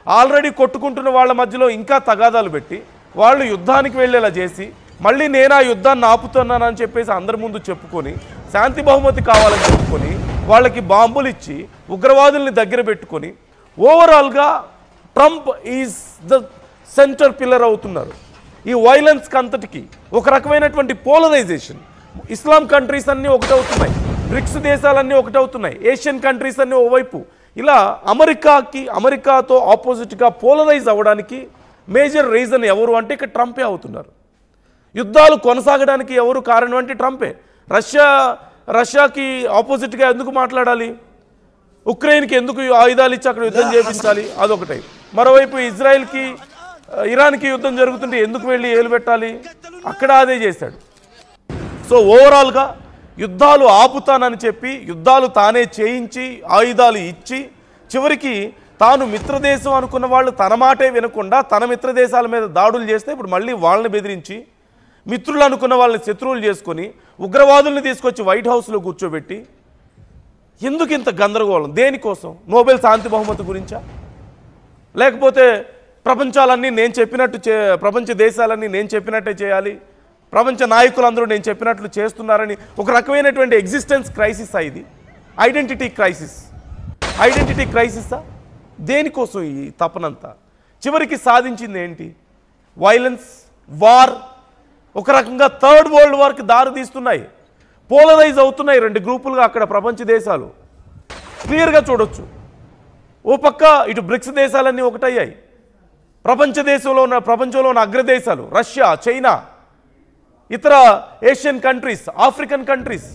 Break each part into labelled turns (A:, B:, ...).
A: Already కొట్టుకుంటున్న వాళ్ళ మధ్యలో ఇంకా తగాదాలు పెట్టి వాళ్ళు యుద్ధానికి వెళ్ళేలా చేసి మళ్ళీ నేను ఆ యుద్ధాన్ని ఆపుతున్నానని చెప్పేసి అందరి ముందు చెప్పుకొని శాంతి బహుమతి కావాలని చెప్పుకొని వాళ్ళకి బాంబులు ఇచ్చి ఉగ్రవాదుల్ని దగ్గర పెట్టుకొని ఓవరాల్గా Trump is the centre pillar అవుతున్నారు. ఈ వైలెన్స్కి అంతటికి ఒక రకమైనటువంటి పోలరైజేషన్. ఇస్లాం కంట్రీస్ అన్నీ ఒకటవుతున్నాయి, బ్రిక్స్ దేశాలన్నీ ఒకటవుతున్నాయి, ఏషియన్ కంట్రీస్ అన్నీ ఓవైపు. ఇలా అమెరికాతో ఆపోజిట్గా పోలరైజ్ అవ్వడానికి మేజర్ రీజన్ ఎవరు అంటే ఇక్కడ ట్రంపే అవుతున్నారు. యుద్ధాలు కొనసాగడానికి ఎవరు కారణం అంటే ట్రంపే. రష్యాకి ఆపోజిట్గా ఎందుకు మాట్లాడాలి, ఉక్రెయిన్కి ఎందుకు ఆయుధాలు ఇచ్చి అక్కడ యుద్ధం చేయించాలి, అదొకటి. మరోవైపు ఇజ్రాయెల్కి ఇరాన్కి యుద్ధం జరుగుతుంటే ఎందుకు వెళ్ళి ఏలు పెట్టాలి, అక్కడ అదే చేశాడు. సో ఓవరాల్గా యుద్ధాలు ఆపుతానని చెప్పి యుద్ధాలు తానే చేయించి ఆయుధాలు ఇచ్చి చివరికి తాను మిత్రదేశం అనుకున్న వాళ్ళు తన మాటే వినకుండా తన మిత్రదేశాల మీద దాడులు చేస్తే ఇప్పుడు మళ్ళీ వాళ్ళని బెదిరించి మిత్రులు అనుకున్న వాళ్ళని శత్రువులు చేసుకొని ఉగ్రవాదుల్ని తీసుకొచ్చి వైట్ హౌస్లో కూర్చోబెట్టి ఎందుకు ఇంత గందరగోళం, దేనికోసం? నోబెల్ శాంతి బహుమతి గురించా, లేకపోతే ప్రపంచాలన్నీ నేను చెప్పినట్టు ప్రపంచ దేశాలన్నీ నేను చెప్పినట్టే చేయాలి, ప్రపంచ నాయకులందరూ నేను చెప్పినట్లు చేస్తున్నారని ఒక రకమైనటువంటి ఎగ్జిస్టెన్స్ క్రైసిస్ ఇది, ఐడెంటిటీ క్రైసిసా? దేనికోసం ఈ తపనంతా? చివరికి సాధించింది ఏంటి? వైలెన్స్, వార్, ఒక రకంగా థర్డ్ వరల్డ్ వార్కి దారి తీస్తున్నాయి. పోలరైజ్ అవుతున్నాయి రెండు గ్రూపులుగా అక్కడ ప్రపంచ దేశాలు. క్లియర్గా చూడొచ్చు. ఓ పక్క ఇటు బ్రిక్స్ దేశాలన్నీ ఒకటయ్యాయి, ప్రపంచంలో ఉన్న అగ్రదేశాలు రష్యా, చైనా, ఇతర ఏషియన్ కంట్రీస్, ఆఫ్రికన్ కంట్రీస్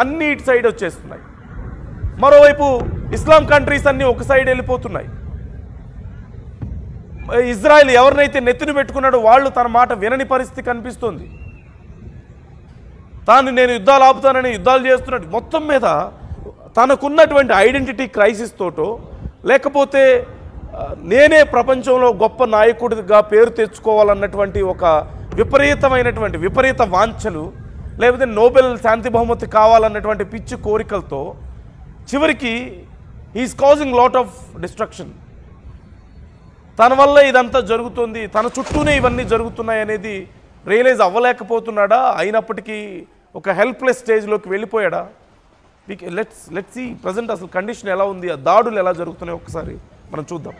A: అన్నీ ఇటు సైడ్ వచ్చేస్తున్నాయి. మరోవైపు ఇస్లాం కంట్రీస్ అన్నీ ఒక సైడ్ వెళ్ళిపోతున్నాయి. ఇజ్రాయెల్ ఎవరినైతే నెత్తిని పెట్టుకున్నాడో వాళ్ళు తన మాట వినని పరిస్థితి కనిపిస్తుంది. నేను యుద్ధాలు ఆపుతానని యుద్ధాలు చేస్తున్నాడు. మొత్తం మీద తనకున్నటువంటి ఐడెంటిటీ క్రైసిస్ తోటో లేకపోతే నేనే ప్రపంచంలో గొప్ప నాయకుడిగా పేరు తెచ్చుకోవాలన్నటువంటి ఒక విపరీత వాంఛలు, లేకపోతే నోబెల్ శాంతి బహుమతి కావాలన్నటువంటి పిచ్చి కోరికలతో చివరికి he's causing lot of destruction. తన వల్ల ఇదంతా జరుగుతుంది, తన చుట్టూనే ఇవన్నీ జరుగుతున్నాయి అనేది రియలైజ్ అవ్వలేకపోతున్నాడా? అయినప్పటికీ ఒక హెల్ప్లెస్ స్టేజ్లోకి వెళ్ళిపోయాడా? లెట్స్ సీ ప్రజెంట్ అసలు కండిషన్ ఎలా ఉంది, ఆ దాడులు ఎలా జరుగుతున్నాయి ఒకసారి మనం చూద్దాం.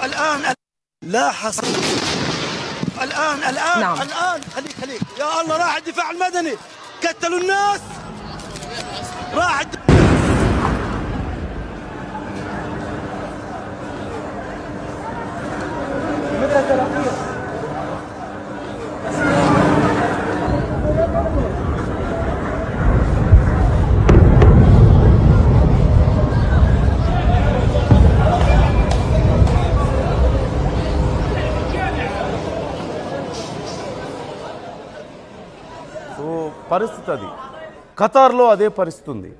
B: الآن لا حصر الآن نعم. الآن خليك يا الله راح الدفاع المدني قتلوا الناس راح
A: పరిస్థితి అది. ఖతార్లో అదే పరిస్థితి ఉంది,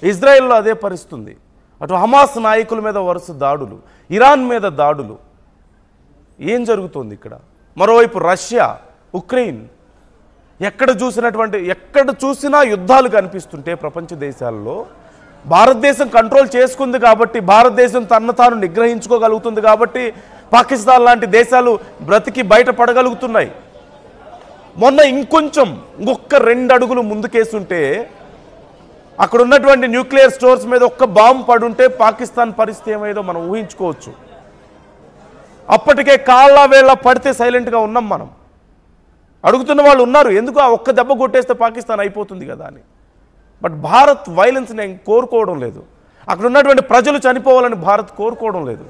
A: ఇజ్రాయెల్లో అదే పరిస్థితి ఉంది. అటు హమాస్ నాయకుల మీద వరుస దాడులు, ఇరాన్ మీద దాడులు. ఏం జరుగుతుంది ఇక్కడ? మరోవైపు రష్యా, ఉక్రెయిన్, ఎక్కడ చూసినా యుద్ధాలు కనిపిస్తుంటే ప్రపంచ దేశాల్లో భారతదేశం కంట్రోల్ చేసుకుంది కాబట్టి, భారతదేశం తనను తాను నిగ్రహించుకోగలుగుతుంది కాబట్టి పాకిస్తాన్ లాంటి దేశాలు బ్రతికి బయటపడగలుగుతున్నాయి. మొన్న ఇంకొక 2 అడుగులు ముందుకేస్తుంటే అక్కడ ఉన్నటువంటి న్యూక్లియర్ స్టోర్స్ మీద ఒక్క బాంబు పడుంటే పాకిస్తాన్ పరిస్థితి ఏమైందో మనం ఊహించుకోవచ్చు. అప్పటికే కాళ్ళ వేళ్ళ పడితే సైలెంట్గా ఉన్నాం మనం. అడుగుతున్న వాళ్ళు ఉన్నారు, ఎందుకు ఆ ఒక్క దెబ్బ కొట్టేస్తే పాకిస్తాన్ అయిపోతుంది కదా అని. బట్ భారత్ వైలెన్స్ నేను కోరుకోవడం లేదు, అక్కడ ఉన్నటువంటి ప్రజలు చనిపోవాలని భారత్ కోరుకోవడం లేదు.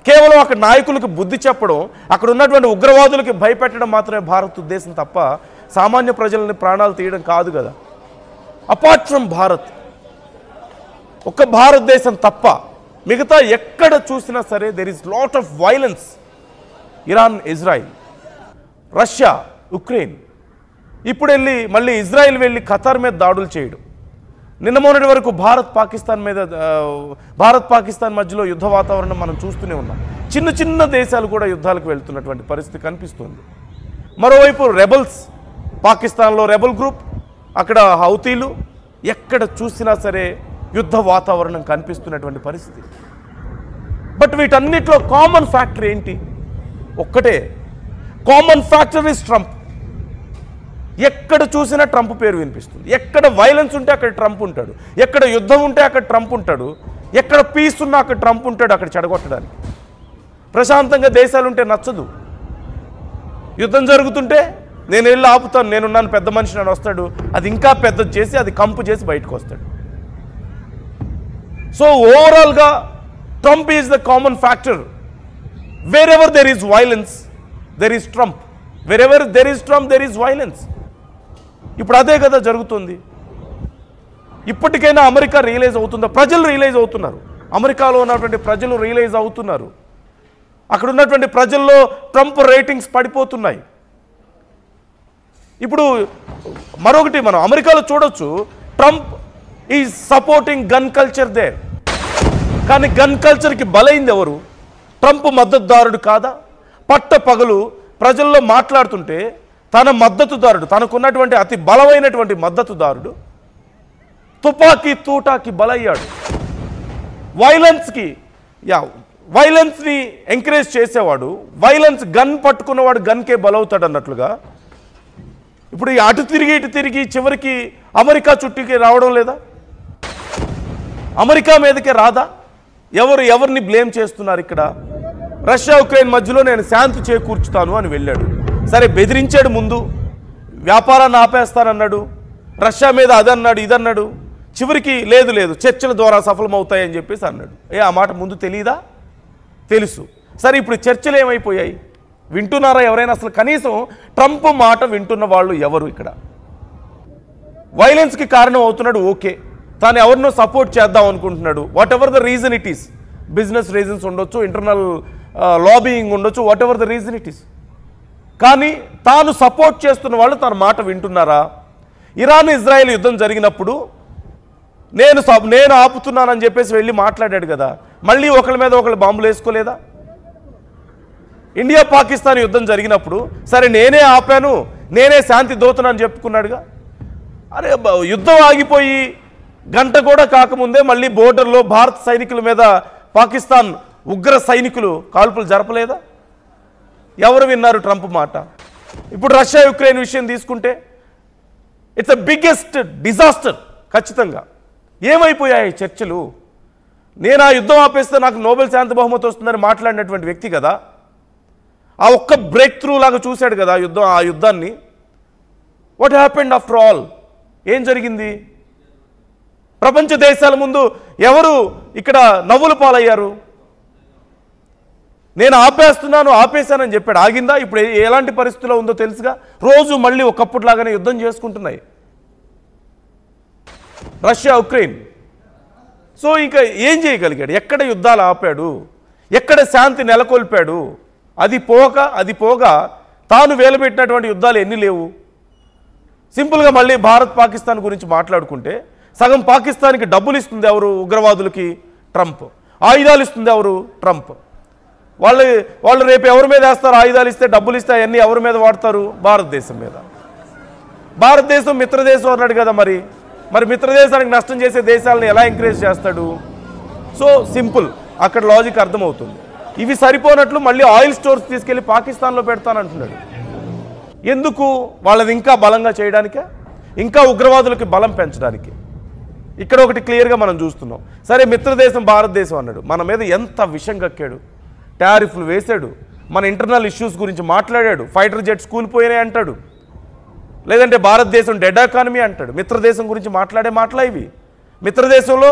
A: కేవలం అక్కడ నాయకులకు బుద్ధి చెప్పడం, అక్కడ ఉన్నటువంటి ఉగ్రవాదులకి భయపెట్టడం మాత్రమే భారత్ ఉద్దేశం తప్ప సామాన్య ప్రజలని ప్రాణాలు తీయడం కాదు కదా. అపార్ట్ ఫ్రమ్ భారత్, ఒక్క భారతదేశం తప్ప మిగతా ఎక్కడ చూసినా సరే there is lot of violence. Iran, Israel, Russia, Ukraine, ఇప్పుడు మళ్ళీ ఇజ్రాయిల్ వెళ్ళి ఖతార్ మీద దాడులు చేయడం, నిన్న మొన్నటి వరకు భారత్ పాకిస్తాన్ మధ్యలో యుద్ధ వాతావరణం మనం చూస్తూనే ఉన్నాం. చిన్న చిన్న దేశాలు కూడా యుద్ధాలకు వెళ్తున్నటువంటి పరిస్థితి కనిపిస్తుంది. మరోవైపు రెబల్స్, పాకిస్తాన్లో రెబల్ గ్రూప్, అక్కడ హౌతీలు, ఎక్కడ చూసినా సరే యుద్ధ వాతావరణం కనిపిస్తున్నటువంటి పరిస్థితి. బట్ వీటన్నిటిలో కామన్ ఫ్యాక్టర్ ఏంటి? ఒక్కటే కామన్ ఫ్యాక్టర్ ఇస్ ట్రంప్. ఎక్కడ చూసినా ట్రంప్ పేరు వినిపిస్తుంది. ఎక్కడ వైలెన్స్ ఉంటే అక్కడ ట్రంప్ ఉంటాడు, ఎక్కడ యుద్ధం ఉంటే అక్కడ ట్రంప్ ఉంటాడు, ఎక్కడ పీస్ ఉన్నా అక్కడ ట్రంప్ ఉంటాడు అక్కడ చెడగొట్టడానికి. ప్రశాంతంగా దేశాలు ఉంటే నచ్చదు. యుద్ధం జరుగుతుంటే నేను వెళ్ళి ఆపుతాను, నేనున్నాను, పెద్ద మనిషి నన్ను వస్తాడు, అది ఇంకా పెద్దది చేసి అది కంపు చేసి బయటకు వస్తాడు. సో ఓవరాల్గా Trump is the common factor. wherever there is violence there is Trump, wherever there is Trump there is violence. ఇప్పుడు అదే కదా జరుగుతుంది. ఇప్పటికైనా అమెరికా రియలైజ్ అవుతుందా? ప్రజలు రియలైజ్ అవుతున్నారు. అమెరికాలో ఉన్నటువంటి ప్రజలు రియలైజ్ అవుతున్నారు. అక్కడ ఉన్నటువంటి ప్రజల్లో ట్రంప్ రేటింగ్స్ పడిపోతున్నాయి. ఇప్పుడు మరొకటి మనం అమెరికాలో చూడొచ్చు, Trump is supporting gun culture there. కానీ గన్ కల్చర్కి బలైంది ఎవరు? ట్రంప్ మద్దతుదారుడు కాదా? పట్ట పగలు ప్రజల్లో మాట్లాడుతుంటే తన మద్దతుదారుడు, తనకున్నటువంటి అతి బలమైనటువంటి మద్దతుదారుడు తుపాకీ తూటాకి బలయ్యాడు. వైలెన్స్ని ఎంకరేజ్ చేసేవాడు, వైలెన్స్ గన్ పట్టుకున్నవాడు గన్కే బలవుతాడు అన్నట్లుగా ఇప్పుడు అటు తిరిగి ఇటు తిరిగి చివరికి అమెరికా చుట్టూకి రావడం లేదా? అమెరికా మీదకే రాదా? ఎవరిని బ్లేమ్ చేస్తున్నారు ఇక్కడ? రష్యా ఉక్రెయిన్ మధ్యలో నేను శాంతి చేకూర్చుతాను అని వెళ్ళాడు. సరే, బెదిరించాడు, ముందు వ్యాపారాన్ని ఆపేస్తానన్నాడు, రష్యా మీద అదన్నాడు ఇదన్నాడు, చివరికి లేదు చర్చల ద్వారా సఫలమవుతాయని చెప్పేసి అన్నాడు. ఆ మాట ముందు తెలీదా? తెలుసు. సరే, ఇప్పుడు చర్చలు ఏమైపోయాయి? వింటున్నారా ఎవరైనా? అసలు కనీసం ట్రంప్ మాట వింటున్న వాళ్ళు ఎవరు ఇక్కడ? వైలెన్స్కి కారణం అవుతున్నాడు, ఓకే, తాను ఎవరినో సపోర్ట్ చేద్దాం అనుకుంటున్నాడు. What ever the reason it is, business reasons ఉండొచ్చు, ఇంటర్నల్ లాబియింగ్ ఉండొచ్చు, what ever the reason it is. కానీ తాను సపోర్ట్ చేస్తున్న వాళ్ళు తన మాట వింటున్నారా? ఇరాన్ ఇజ్రాయెల్ యుద్ధం జరిగినప్పుడు నేను ఆపుతున్నానని చెప్పేసి వెళ్ళి మాట్లాడాడు కదా, మళ్ళీ ఒకరి మీద ఒకరు బాంబులు వేసుకోలేదా? ఇండియా పాకిస్తాన్ యుద్ధం జరిగినప్పుడు సరే నేనే ఆపాను, నేనే శాంతి దూతనని చెప్పుకున్నాడుగా. అరే, యుద్ధం ఆగిపోయి గంట కూడా కాకముందే మళ్ళీ బోర్డర్లో భారత సైనికుల మీద పాకిస్తాన్ ఉగ్ర సైనికులు కాల్పులు జరపలేదా? ఎవరు విన్నారు ట్రంప్ మాట? ఇప్పుడు రష్యా యుక్రెయిన్ విషయం తీసుకుంటే ఇట్స్ ఎ బిగ్గెస్ట్ డిజాస్టర్. ఖచ్చితంగా ఏమైపోయాయి చర్చలు? నేను ఆ యుద్ధం ఆపేస్తే నాకు నోబెల్ శాంతి బహుమతి వస్తుందని మాట్లాడినటువంటి వ్యక్తి కదా, ఆ ఒక్క బ్రేక్ త్రూ లాగా చూశాడు కదా ఆ యుద్ధాన్ని. What happened after all? ఏం జరిగింది? ప్రపంచ దేశాల ముందు ఎవరు ఇక్కడ నవ్వులు పాలయ్యారు? నేను ఆపేశానని చెప్పాడు, ఆగిందా? ఇప్పుడు ఎలాంటి పరిస్థితిలో ఉందో తెలుసుగా. రోజు మళ్ళీ ఒకప్పటిలాగానే యుద్ధం చేసుకుంటున్నాయి రష్యా ఉక్రెయిన్. సో ఇంకా ఏం చేయగలిగాడు? ఎక్కడ యుద్ధాలు ఆపాడు? ఎక్కడ శాంతి నెలకొల్పాడు? అది పోగా తాను వేలబెట్టినటువంటి యుద్ధాలు ఎన్ని లేవు? సింపుల్గా మళ్ళీ భారత్ పాకిస్తాన్ గురించి మాట్లాడుకుంటే సగం పాకిస్తాన్కి డబ్బులు ఇస్తుంది ఎవరు? ఉగ్రవాదులకి ట్రంప్. ఆయుధాలు ఇస్తుంది ఎవరు? ట్రంప్. వాళ్ళు రేపు ఎవరి మీద వేస్తారు? ఆయుధాలు ఇస్తే, డబ్బులు ఇస్తే అవన్నీ ఎవరి మీద వాడతారు? భారతదేశం మీద. భారతదేశం మిత్రదేశం అన్నాడు కదా, మరి మిత్రదేశానికి నష్టం చేసే దేశాలను ఎలా ఎంకరేజ్ చేస్తాడు? సో సింపుల్, అక్కడ లాజిక్ అర్థమవుతుంది. ఇవి సరిపోనట్లు మళ్ళీ ఆయిల్ స్టోర్స్ తీసుకెళ్ళి పాకిస్తాన్లో పెడతానంటున్నాడు. ఎందుకు? వాళ్ళది ఇంకా బలంగా చేయడానికే, ఇంకా ఉగ్రవాదులకి బలం పెంచడానికి. ఇక్కడ ఒకటి క్లియర్గా మనం చూస్తున్నాం. సరే, మిత్రదేశం భారతదేశం అన్నాడు, మన మీద ఎంత విషం కక్కాడు, టారిఫ్లు వేశాడు, మన ఇంటర్నల్ ఇష్యూస్ గురించి మాట్లాడాడు, ఫైటర్ జెట్స్ కూలిపోయినాయి అంటాడు, లేదంటే భారతదేశం డెడ్ ఎకానమీ అంటాడు. మిత్రదేశం గురించి మాట్లాడే మాటలా ఇవి? మిత్రదేశంలో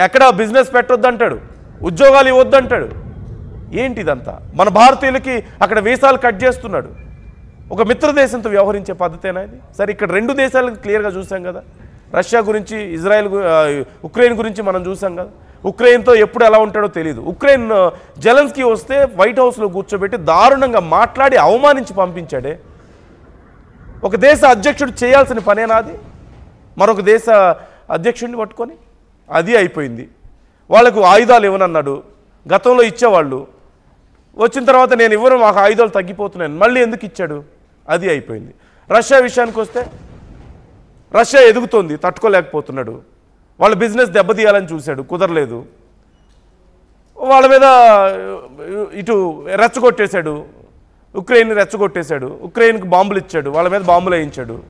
A: ఎక్కడ బిజినెస్ పెట్టొద్దంటాడు, ఉద్యోగాలు ఇవ్వద్దంటాడు. ఏంటిదంతా? మన భారతీయులకి అక్కడ వీసాలు కట్ చేస్తున్నాడు. ఒక మిత్రదేశంతో వ్యవహరించే పద్ధతేనా ఇది? సరే, ఇక్కడ రెండు దేశాలకు క్లియర్గా చూసాం కదా. రష్యా గురించి, ఉక్రెయిన్ గురించి మనం చూసాం కదా. ఉక్రెయిన్తో ఎప్పుడు ఎలా ఉంటాడో తెలియదు. ఉక్రెయిన్ జెలెన్స్కీ వస్తే వైట్ హౌస్లో కూర్చోబెట్టి దారుణంగా మాట్లాడి అవమానించి పంపించాడే. ఒక దేశ అధ్యక్షుడు చేయాల్సిన పనేనా అది? మరొక దేశ అధ్యక్షుడిని పట్టుకొని? అది అయిపోయింది. వాళ్ళకు ఆయుధాలు ఇవ్వనన్నాడు, గతంలో ఇచ్చేవాళ్ళు, వచ్చిన తర్వాత నేను ఇవ్వను, మాకు ఆయుధాలు తగ్గిపోతున్నాను, మళ్ళీ ఎందుకు ఇచ్చాడు? అది అయిపోయింది. రష్యా విషయానికి వస్తే రష్యా ఎదుగుతోంది, తట్టుకోలేకపోతున్నాడు. వాళ్ళ బిజినెస్ దెబ్బతీయాలని చూశాడు, కుదరలేదు. వాళ్ళ మీద ఇటు రెచ్చగొట్టేశాడు, ఉక్రెయిన్ రెచ్చగొట్టేశాడు, ఉక్రెయిన్కి బాంబులు ఇచ్చాడు, వాళ్ళ మీద బాంబులు వేయించాడు.